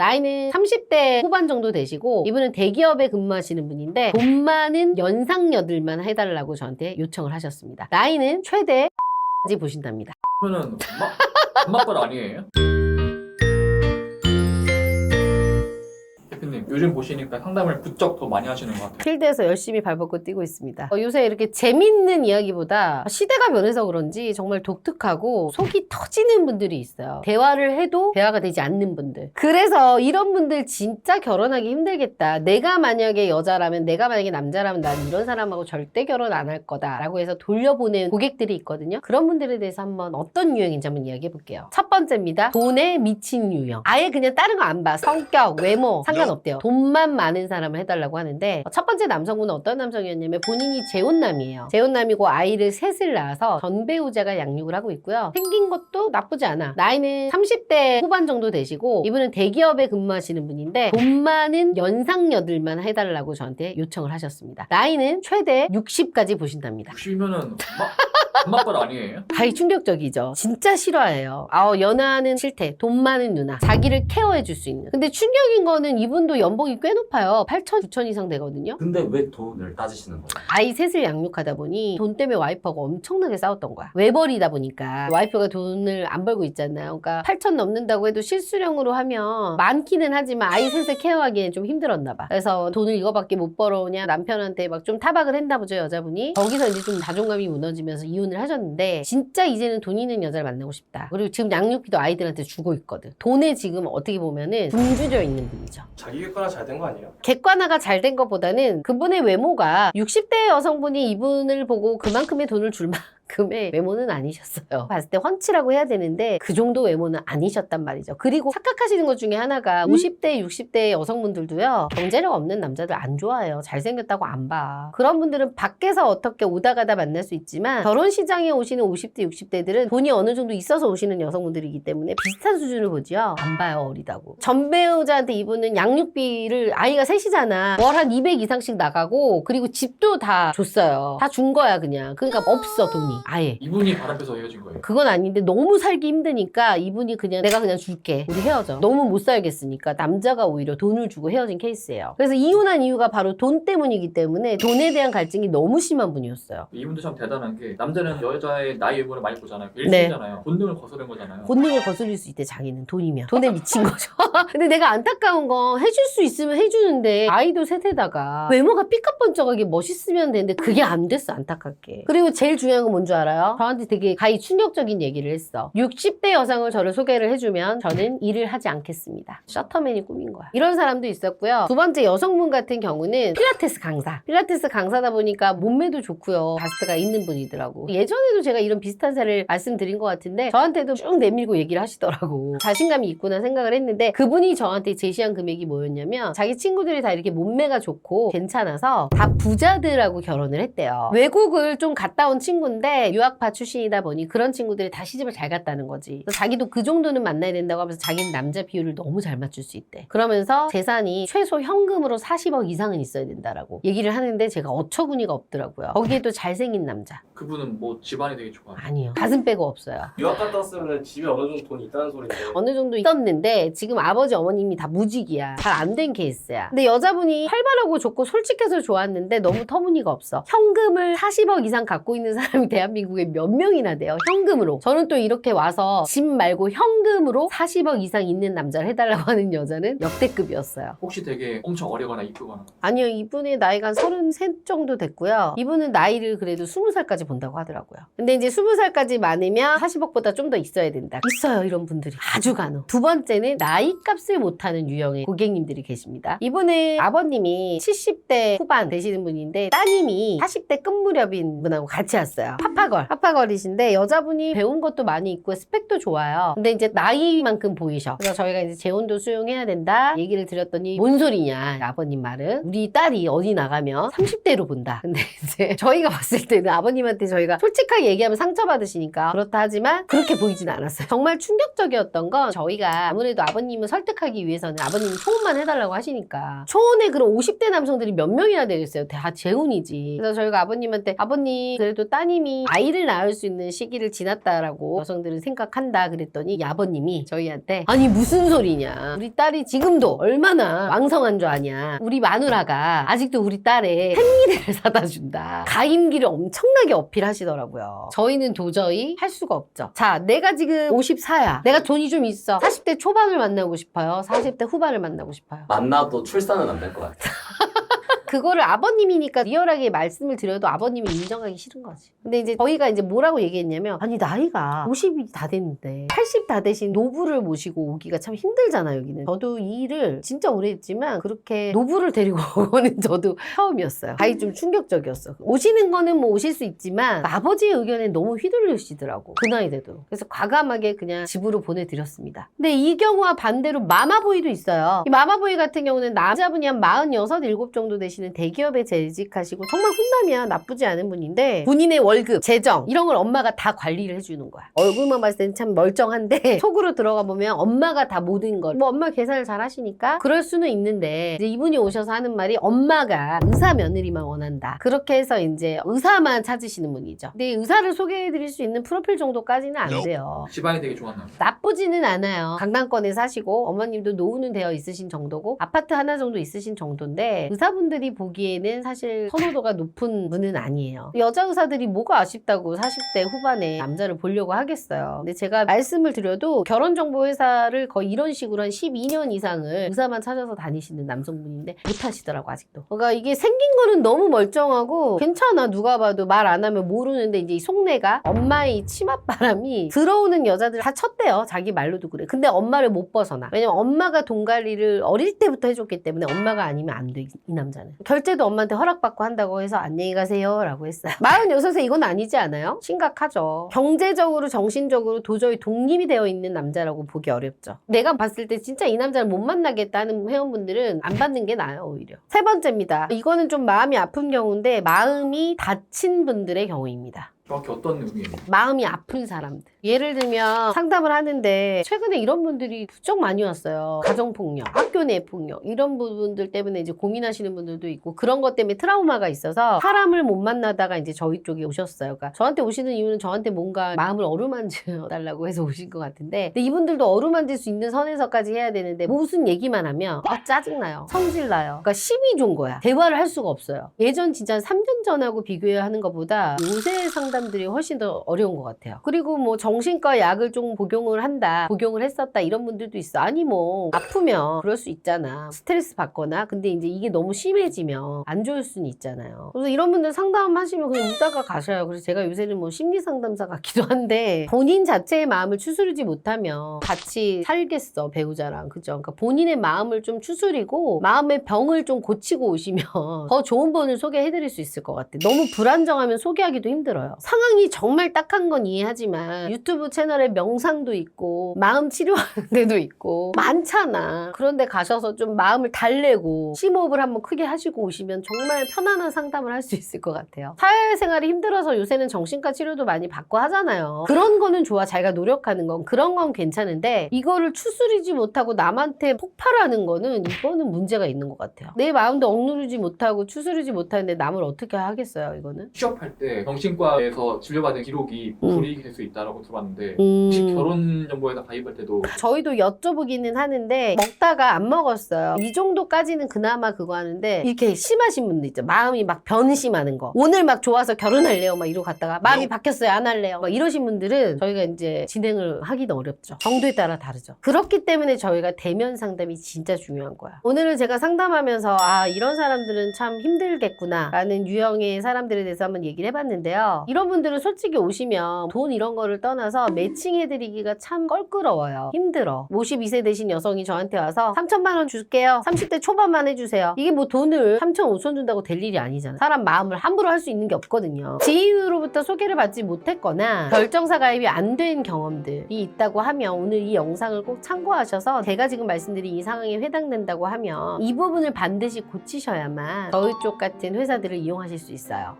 나이는 30대 후반 정도 되시고 이분은 대기업에 근무하시는 분인데 돈 많은 연상녀들만 해달라고 저한테 요청을 하셨습니다. 나이는 최대 까지 보신답니다. 그러면은 엄마 뻘 아니에요? 대표님 요즘 보시니까 상담을 부쩍 더 많이 하시는 것 같아요. 필드에서 열심히 발벗고 뛰고 있습니다. 요새 이렇게 재밌는 이야기보다 시대가 변해서 그런지 정말 독특하고 속이 터지는 분들이 있어요. 대화를 해도 대화가 되지 않는 분들. 그래서 이런 분들 진짜 결혼하기 힘들겠다. 내가 만약에 여자라면, 내가 만약에 남자라면 난 이런 사람하고 절대 결혼 안 할 거다 라고 해서 돌려보낸 고객들이 있거든요. 그런 분들에 대해서 한번 어떤 유형인지 한번 이야기해 볼게요. 첫 번째입니다. 돈에 미친 유형. 아예 그냥 다른 거 안 봐. 성격, 외모 상관없대요. 돈만 많은 사람을 해달라고 하는데 첫 번째 남성분은 어떤 남성이었냐면 본인이 재혼남이에요. 재혼남이고 아이를 셋을 낳아서 전 배우자가 양육을 하고 있고요. 생긴 것도 나쁘지 않아. 나이는 30대 후반 정도 되시고 이분은 대기업에 근무하시는 분인데 돈 많은 연상녀들만 해달라고 저한테 요청을 하셨습니다. 나이는 최대 60까지 보신답니다. 60이면은 엄마 뻘 아니에요? 가히 충격적이죠. 진짜 싫어해요. 연하는 싫대. 돈 많은 누나. 자기를 케어해 줄 수 있는. 근데 충격인 거는 이분도 연봉이 꽤 높아요. 8천, 9천 이상 되거든요. 근데 왜 돈을 따지시는 거예요? 아이 셋을 양육하다 보니 돈 때문에 와이프하고 엄청나게 싸웠던 거야. 외벌이다 보니까 와이프가 돈을 안 벌고 있잖아요. 그러니까 8천 넘는다고 해도 실수령으로 하면 많기는 하지만 아이 셋을 케어하기엔 좀 힘들었나 봐. 그래서 돈을 이거밖에 못 벌어오냐 남편한테 막 좀 타박을 했나 보죠, 여자분이. 거기서 이제 좀 자존감이 무너지면서 이혼을 하셨는데 진짜 이제는 돈 있는 여자를 만나고 싶다. 그리고 지금 양육비도 아이들한테 주고 있거든. 돈에 지금 어떻게 보면은 굶주려 있는 분이죠. 자기 객관화 잘 된 거 아니에요? 객관화가 잘 된 것보다는 그분의 외모가 60대 여성분이 이분을 보고 그만큼의 돈을 줄 만큼의 외모는 아니셨어요. 봤을 때 훤칠하고 해야 되는데 그 정도 외모는 아니셨단 말이죠. 그리고 착각하시는 것 중에 하나가 50대, 60대 여성분들도요. 경제력 없는 남자들 안 좋아해요. 잘생겼다고 안 봐. 그런 분들은 밖에서 어떻게 오다 가다 만날 수 있지만 결혼 시장에 오시는 50대, 60대들은 돈이 어느 정도 있어서 오시는 여성분들이기 때문에 비슷한 수준을 보죠. 안 봐요, 어리다고. 전 배우자한테 이분은 양육비를 아이가 셋이잖아. 월 한 200 이상씩 나가고 그리고 집도 다 줬어요. 다 준 거야 그냥. 그러니까 없어 돈이. 아예. 이분이 바람펴서 헤어진 거예요. 그건 아닌데 너무 살기 힘드니까 이분이 그냥 내가 그냥 줄게. 우리 헤어져. 너무 못 살겠으니까 남자가 오히려 돈을 주고 헤어진 케이스예요. 그래서 이혼한 이유가 바로 돈 때문이기 때문에 돈에 대한 갈증이 너무 심한 분이었어요. 이분도 참 대단한 게 남자는 여자의 나이 외모를 많이 보잖아요. 네. 1순위잖아요. 본능을 거스른 거잖아요. 본능을 거스릴 수 있대 자기는 돈이면. 돈에 미친 거죠. 근데 내가 안타까운 건 해줄 수 있으면 해주는데 아이도 셋에다가 외모가 삐까뻔쩍하게 멋있으면 되는데 그게 안 됐어 안타깝게. 그리고 제일 중요한 건 뭔 줄 알아요? 저한테 되게 가히 충격적인 얘기를 했어. 60대 여성을 저를 소개를 해주면 저는 일을 하지 않겠습니다. 셔터맨이 꿈인 거야. 이런 사람도 있었고요. 두 번째 여성분 같은 경우는 필라테스 강사. 필라테스 강사다 보니까 몸매도 좋고요. 바스트가 있는 분이더라고. 예전에도 제가 이런 비슷한 사례를 말씀드린 것 같은데 저한테도 쭉 내밀고 얘기를 하시더라고. 자신감이 있구나 생각을 했는데 그분이 저한테 제시한 금액이 뭐였냐면 자기 친구들이 다 이렇게 몸매가 좋고 괜찮아서 다 부자들하고 결혼을 했대요. 외국을 좀 갔다 온 친구인데 유학파 출신이다 보니 그런 친구들이 다 시집을 잘 갔다는 거지. 그래서 자기도 그 정도는 만나야 된다고 하면서 자기는 남자 비율을 너무 잘 맞출 수 있대. 그러면서 재산이 최소 현금으로 40억 이상은 있어야 된다라고 얘기를 하는데 제가 어처구니가 없더라고요. 거기에 또 잘생긴 남자. 그분은 뭐 집안이 되게 좋아요. 아니요. 가슴 빼고 없어요. 유학 갔다 왔으면 집에 어느 정도 돈이 있다는 소리인데 어느 정도 있었는데 지금 아버지 어머님이 다 무직이야. 잘 안 된 케이스야. 근데 여자분이 활발하고 좋고 솔직해서 좋았는데 너무 터무니가 없어. 현금을 40억 이상 갖고 있는 사람이 대한민국에 몇 명이나 돼요. 현금으로. 저는 또 이렇게 와서 집 말고 현금으로 40억 이상 있는 남자를 해달라고 하는 여자는 역대급이었어요. 혹시 되게 엄청 어리거나 이쁘거나 아니요. 이분의 나이가 한 33 정도 됐고요. 이분은 나이를 그래도 20살까지 본다고 하더라고요. 근데 이제 20살까지 많으면 40억보다 좀 더 있어야 된다. 있어요. 이런 분들이. 아주 간혹. 두 번째는 나이값을 못하는 유형의 고객님들이 계십니다. 이분은 아버님이 70대 후반 되시는 분인데 따님이 40대 끝 무렵인 분하고 같이 왔어요. 파파걸이신데 여자분이 배운 것도 많이 있고 스펙도 좋아요. 근데 이제 나이만큼 보이셔. 그래서 저희가 이제 재혼도 수용해야 된다 얘기를 드렸더니 뭔 소리냐 아버님 말은 우리 딸이 어디 나가면 30대로 본다. 근데 이제 저희가 봤을 때는 아버님한테 저희가 솔직하게 얘기하면 상처받으시니까 그렇다 하지만 그렇게 보이진 않았어요. 정말 충격적이었던 건 저희가 아무래도 아버님을 설득하기 위해서는 아버님이 초혼만 해달라고 하시니까 초혼에 그런 50대 남성들이 몇 명이나 되겠어요. 다 재혼이지. 그래서 저희가 아버님한테 아버님 그래도 따님이 아이를 낳을 수 있는 시기를 지났다라고 여성들은 생각한다 그랬더니 이 아버님이 저희한테 아니 무슨 소리냐. 우리 딸이 지금도 얼마나 왕성한 줄 아냐. 우리 마누라가 아직도 우리 딸에 생리대를 사다 준다. 가임기를 엄청나게 어필하시더라고요. 저희는 도저히 할 수가 없죠. 자, 내가 지금 54야. 내가 돈이 좀 있어. 40대 초반을 만나고 싶어요. 40대 후반을 만나고 싶어요. 만나도 출산은 안 될 것 같아. 그거를 아버님이니까 리얼하게 말씀을 드려도 아버님이 인정하기 싫은 거지. 근데 이제 저희가 이제 뭐라고 얘기했냐면 아니 나이가 50이 다 됐는데 80 다 되신 노부를 모시고 오기가 참 힘들잖아 여기는. 저도 이 일을 진짜 오래 했지만 그렇게 노부를 데리고 오는 저도 처음이었어요. 아이 좀 충격적이었어. 오시는 거는 뭐 오실 수 있지만 아버지의 의견에 너무 휘둘리시더라고. 그 나이 돼도. 그래서 과감하게 그냥 집으로 보내드렸습니다. 근데 이 경우와 반대로 마마보이도 있어요. 이 마마보이 같은 경우는 남자분이 한 46, 7 정도 되시는 대기업에 재직하시고 정말 훈남이야. 나쁘지 않은 분인데 본인의 월급, 재정 이런 걸 엄마가 다 관리를 해주는 거야. 얼굴만 봤을 때는 참 멀쩡한데 속으로 들어가 보면 엄마가 다 모든 걸 뭐 엄마 계산을 잘 하시니까 그럴 수는 있는데 이제 이분이 오셔서 하는 말이 엄마가 의사 며느리만 원한다. 그렇게 해서 이제 의사만 찾으시는 분이죠. 근데 의사를 소개해드릴 수 있는 프로필 정도까지는 안 돼요. 집안이 되게 좋았나요? 나쁘지는 않아요. 강남권에 사시고 어머님도 노후는 되어 있으신 정도고 아파트 하나 정도 있으신 정도인데 의사분들이 보기에는 사실 선호도가 높은 분은 아니에요. 여자 의사들이 뭐가 아쉽다고 40대 후반에 남자를 보려고 하겠어요. 근데 제가 말씀을 드려도 결혼정보회사를 거의 이런 식으로 한 12년 이상을 의사만 찾아서 다니시는 남성분인데 못하시더라고 아직도. 그러니까 이게 생긴 거는 너무 멀쩡하고 괜찮아. 누가 봐도 말 안 하면 모르는데 이제 이 속내가 엄마의 이 치맛바람이 들어오는 여자들 다 쳤대요. 자기 말로도 그래. 근데 엄마를 못 벗어나. 왜냐면 엄마가 돈 관리를 어릴 때부터 해줬기 때문에 엄마가 아니면 안 돼, 이 남자는. 결제도 엄마한테 허락받고 한다고 해서 안녕히 가세요 라고 했어요. 46세 이건 아니지 않아요? 심각하죠. 경제적으로 정신적으로 도저히 독립이 되어 있는 남자라고 보기 어렵죠. 내가 봤을 때 진짜 이 남자를 못 만나겠다는 회원분들은 안 받는 게 나아요 오히려. 세 번째입니다. 이거는 좀 마음이 아픈 경우인데 마음이 다친 분들의 경우입니다. 정확히 어떤 의미예요? 마음이 아픈 사람들. 예를 들면 상담을 하는데 최근에 이런 분들이 부쩍 많이 왔어요. 가정폭력, 학교 내 폭력 이런 부분들 때문에 이제 고민하시는 분들도 있고 그런 것 때문에 트라우마가 있어서 사람을 못 만나다가 이제 저희 쪽에 오셨어요. 그러니까 저한테 오시는 이유는 저한테 뭔가 마음을 어루만져 달라고 해서 오신 것 같은데 근데 이분들도 어루만질 수 있는 선에서까지 해야 되는데 무슨 얘기만 하면 짜증나요. 성질나요. 그러니까 시비 준 거야. 대화를 할 수가 없어요. 예전 진짜 3년 전하고 비교하는 것보다 요새 상담들이 훨씬 더 어려운 것 같아요. 그리고 뭐 정신과 약을 좀 복용을 한다, 복용을 했었다 이런 분들도 있어. 아니 뭐 아프면 그럴 수 있잖아. 스트레스 받거나. 근데 이제 이게 너무 심해지면 안 좋을 수는 있잖아요. 그래서 이런 분들 상담하시면 그냥 웃다가 가셔요. 그래서 제가 요새는 뭐 심리 상담사 같기도 한데 본인 자체의 마음을 추스르지 못하면 같이 살겠어 배우자랑. 그죠? 그러니까 본인의 마음을 좀 추스리고 마음의 병을 좀 고치고 오시면 더 좋은 분을 소개해드릴 수 있을 것 같아. 너무 불안정하면 소개하기도 힘들어요. 상황이 정말 딱한 건 이해하지만 유튜브 채널에 명상도 있고 마음 치료하는 데도 있고 많잖아. 그런데 가셔서 좀 마음을 달래고 심호흡을 한번 크게 하시고 오시면 정말 편안한 상담을 할 수 있을 것 같아요. 사회생활이 힘들어서 요새는 정신과 치료도 많이 받고 하잖아요. 그런 거는 좋아. 자기가 노력하는 건. 그런 건 괜찮은데 이거를 추스리지 못하고 남한테 폭발하는 거는 이거는 문제가 있는 것 같아요. 내 마음도 억누르지 못하고 추스르지 못하는데 남을 어떻게 하겠어요 이거는? 취업할 때 정신과에서 진료받은 기록이 불이익이 될 수 있다고 들어봤는데 혹시 결혼정보회사 가입할 때도 저희도 여쭤보기는 하는데 먹다가 안 먹었어요. 이 정도까지는 그나마 그거 하는데 이렇게 심하신 분들 있죠. 마음이 막 변심하는 거. 오늘 막 좋아서 결혼할래요 막 이러고 갔다가 마음이 바뀌었어요 안 할래요 막 이러신 분들은 저희가 이제 진행을 하기도 어렵죠. 정도에 따라 다르죠. 그렇기 때문에 저희가 대면 상담이 진짜 중요한 거야. 오늘은 제가 상담하면서 아 이런 사람들은 참 힘들겠구나 라는 유형의 사람들에 대해서 한번 얘기를 해봤는데요. 이런 분들은 솔직히 오시면 돈 이런 거를 떠나서 매칭해드리기가 참 껄끄러워요. 힘들어. 52세 되신 여성이 저한테 와서 3천만 원 줄게요. 30대 초반만 해주세요. 이게 뭐 돈을 3천 5천 준다고 될 일이 아니잖아. 사람 마음을 함부로 할 수 있는 게 없거든요. 지인으로부터 소개를 받지 못했거나 결정사 가입이 안 된 경험들이 있다고 하면 오늘 이 영상을 꼭 참고하셔서 제가 지금 말씀드린 이 상황에 해당된다고 하면 이 부분을 반드시 고치셔야만 저희 쪽 같은 회사들을 이용하실 수 있어요.